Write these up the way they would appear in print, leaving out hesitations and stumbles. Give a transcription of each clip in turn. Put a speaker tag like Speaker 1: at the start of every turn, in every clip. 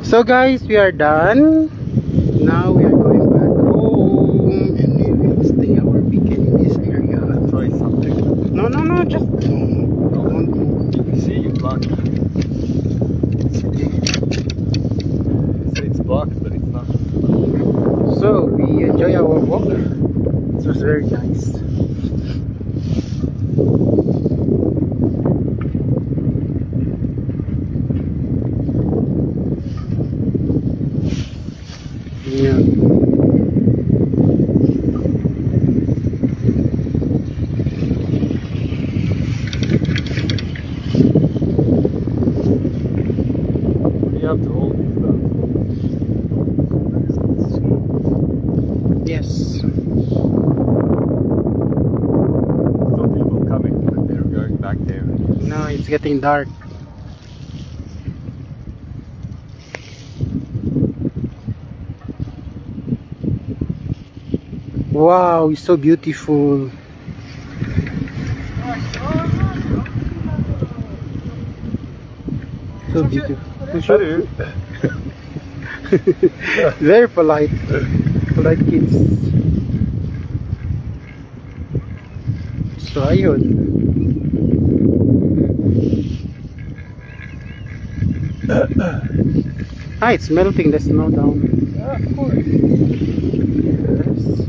Speaker 1: So guys, we are done. Now we are going back home and we will stay our weekend in this area.
Speaker 2: Try something.
Speaker 1: No, just don't move.
Speaker 2: See, you blocked. It's blocked, but it's not.
Speaker 1: So we enjoy our walk. It was very nice. Yeah.
Speaker 2: You have to hold it down.
Speaker 1: Yes.
Speaker 2: Some people coming, but they're going back there.
Speaker 1: No, it's getting dark. Wow, it's so beautiful. So beautiful.
Speaker 2: Salut.
Speaker 1: Very polite. Polite kids. So ayun. It's melting the snow down.
Speaker 2: Yeah, of course.
Speaker 1: Yes.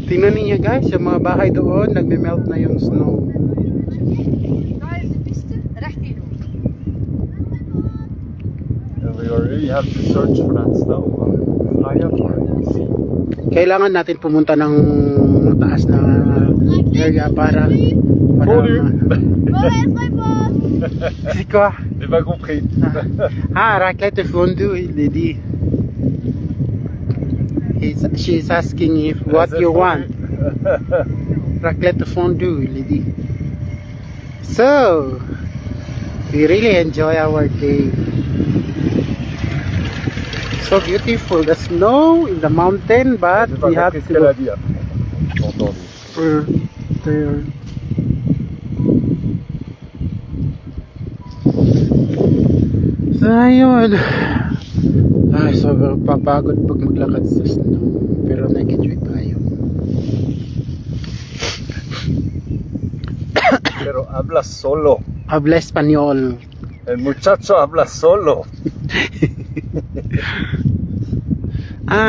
Speaker 1: Tingnan niyo guys, yung mga bahay doon, nagme-melt na yung snow.
Speaker 2: And we already have to search for that snow. High up or see.
Speaker 1: Kailangan natin pumunta ng mataas na area para
Speaker 2: Fondue.
Speaker 1: C'est quoi?
Speaker 2: J'ai pas compris.
Speaker 1: Raclette fondue, il a dit. She's asking if what you want. Raclette fondue, il a dit. So, we really enjoy our day. So beautiful, the snow in the mountain, but
Speaker 2: J'ai pas
Speaker 1: we have
Speaker 2: compris ce qu'elle a
Speaker 1: to
Speaker 2: dit après. J'ai entendu.
Speaker 1: there. So ayun. Sobrang papagod pag maglakad sa snow, pero nag-enjoy tayo.
Speaker 2: Pero habla solo.
Speaker 1: Habla español.
Speaker 2: El muchacho habla solo.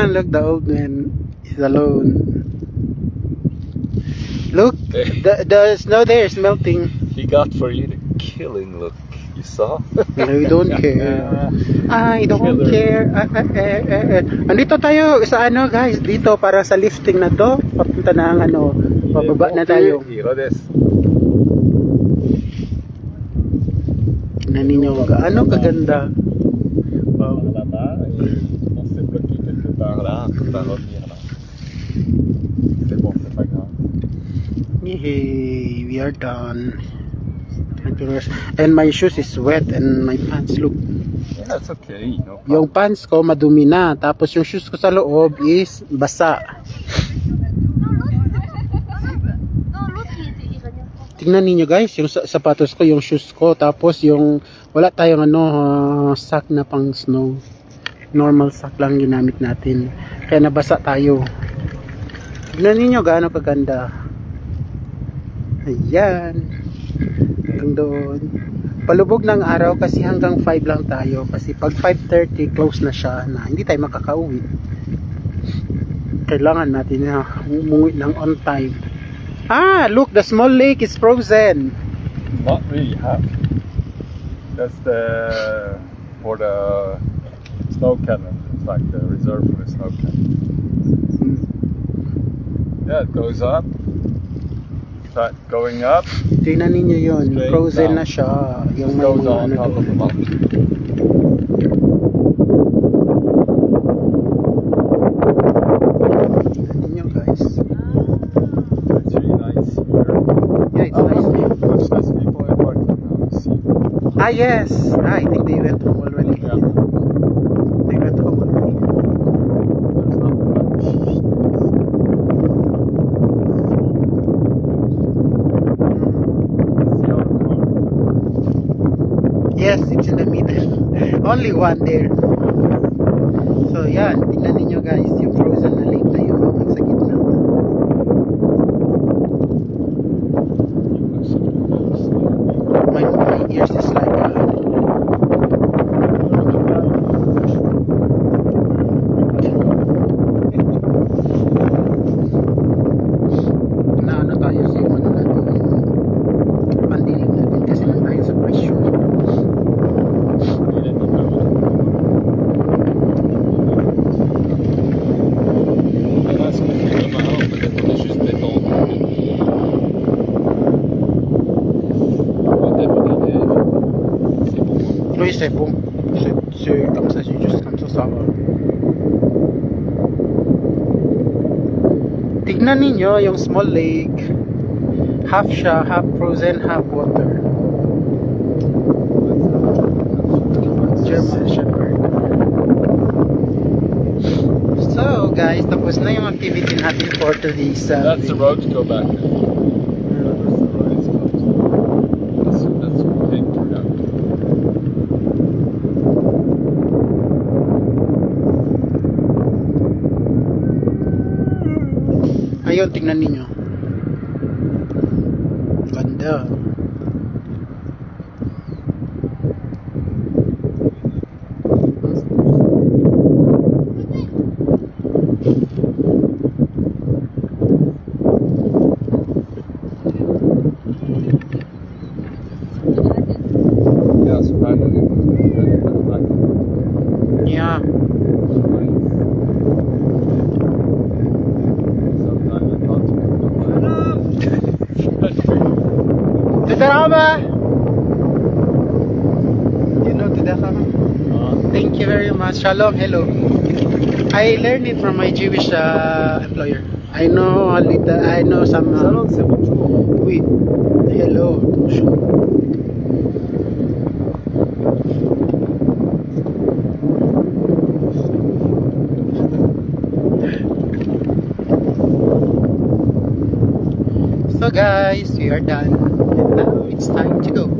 Speaker 1: Look, the old man is alone. Look, the snow there is melting.
Speaker 2: He got for you the killing look. You saw?
Speaker 1: I don't care. I don't care. Andito tayo sa ano guys, dito para sa lifting na to. Papunta na ang ano, pababa na tayo. Tingnan ninyo, gaano kaganda. Wow.
Speaker 2: On s'est bloqué quelque part là, on va revenir là. C'est bon, c'est pas grave.
Speaker 1: Yay, we are done. And my shoes is wet and my pants look.
Speaker 2: Yeah, that's okay. No problem.
Speaker 1: Yung pants ko madumi na, tapos yung shoes ko sa loob is basa. Tingnan niyo guys, yung sapatos ko, yung shoes ko, tapos yung wala tayong sack na pang snow. Normal sack lang ginamit natin. Kaya nabasa tayo. Tingnan niyo gaano kaganda. Ayan. Hanggang doon. Palubog ng araw kasi hanggang 5 lang tayo. Kasi pag 5:30 close na siya na hindi tayo makakauwi. Kailangan natin na umuwi ng on time. Look, the small lake is frozen.
Speaker 2: Not really half. That's for the snow cannon. In fact, the reserve for the snow cannon. Yeah, it goes up. Start going up.
Speaker 1: Tingnan ninyo yun,
Speaker 2: Straight
Speaker 1: frozen
Speaker 2: down.
Speaker 1: na siya. Yung
Speaker 2: It
Speaker 1: may
Speaker 2: goes
Speaker 1: mga
Speaker 2: on top of the mountain.
Speaker 1: Tingnan ninyo guys.
Speaker 2: It's really nice here.
Speaker 1: Yeah, it's nice.
Speaker 2: Watch these people are parking now. You see?
Speaker 1: Yes. I think they went home already.
Speaker 2: Yeah.
Speaker 1: They went home already.
Speaker 2: There's not much.
Speaker 1: Yes, it's in the middle. Only one there. So yan, tingnan ninyo guys, yung frozen na lake na yun sa gitna. My ears is like na ano tayo sa ano natin, pandilim natin kasi lang tayo sa pressure.
Speaker 2: Là, ce qu'on fait là maintenant, peut-être on est juste détendu. Peut-être derrière. C'est bon.
Speaker 1: Oui, c'est bon. C'est comme ça, c'est juste comme ça va. Tignan ninyo yung small lake. Half siya, half frozen, half water. German Shepherd. So guys, tapos na yung activity natin for today's
Speaker 2: That's the road to go back. That's been through that.
Speaker 1: Ayun, tingnan ninyo. Ganda.
Speaker 2: Yeah, so finally, back.
Speaker 1: Yeah. Tudarama! You know Tudarama? Thank you very much. Shalom, hello. I learned it from my Jewish employer. I know a little, I know some.
Speaker 2: Shalom, c'est bonjour.
Speaker 1: Oui. Hello. So guys, we are done. And now it's time to go.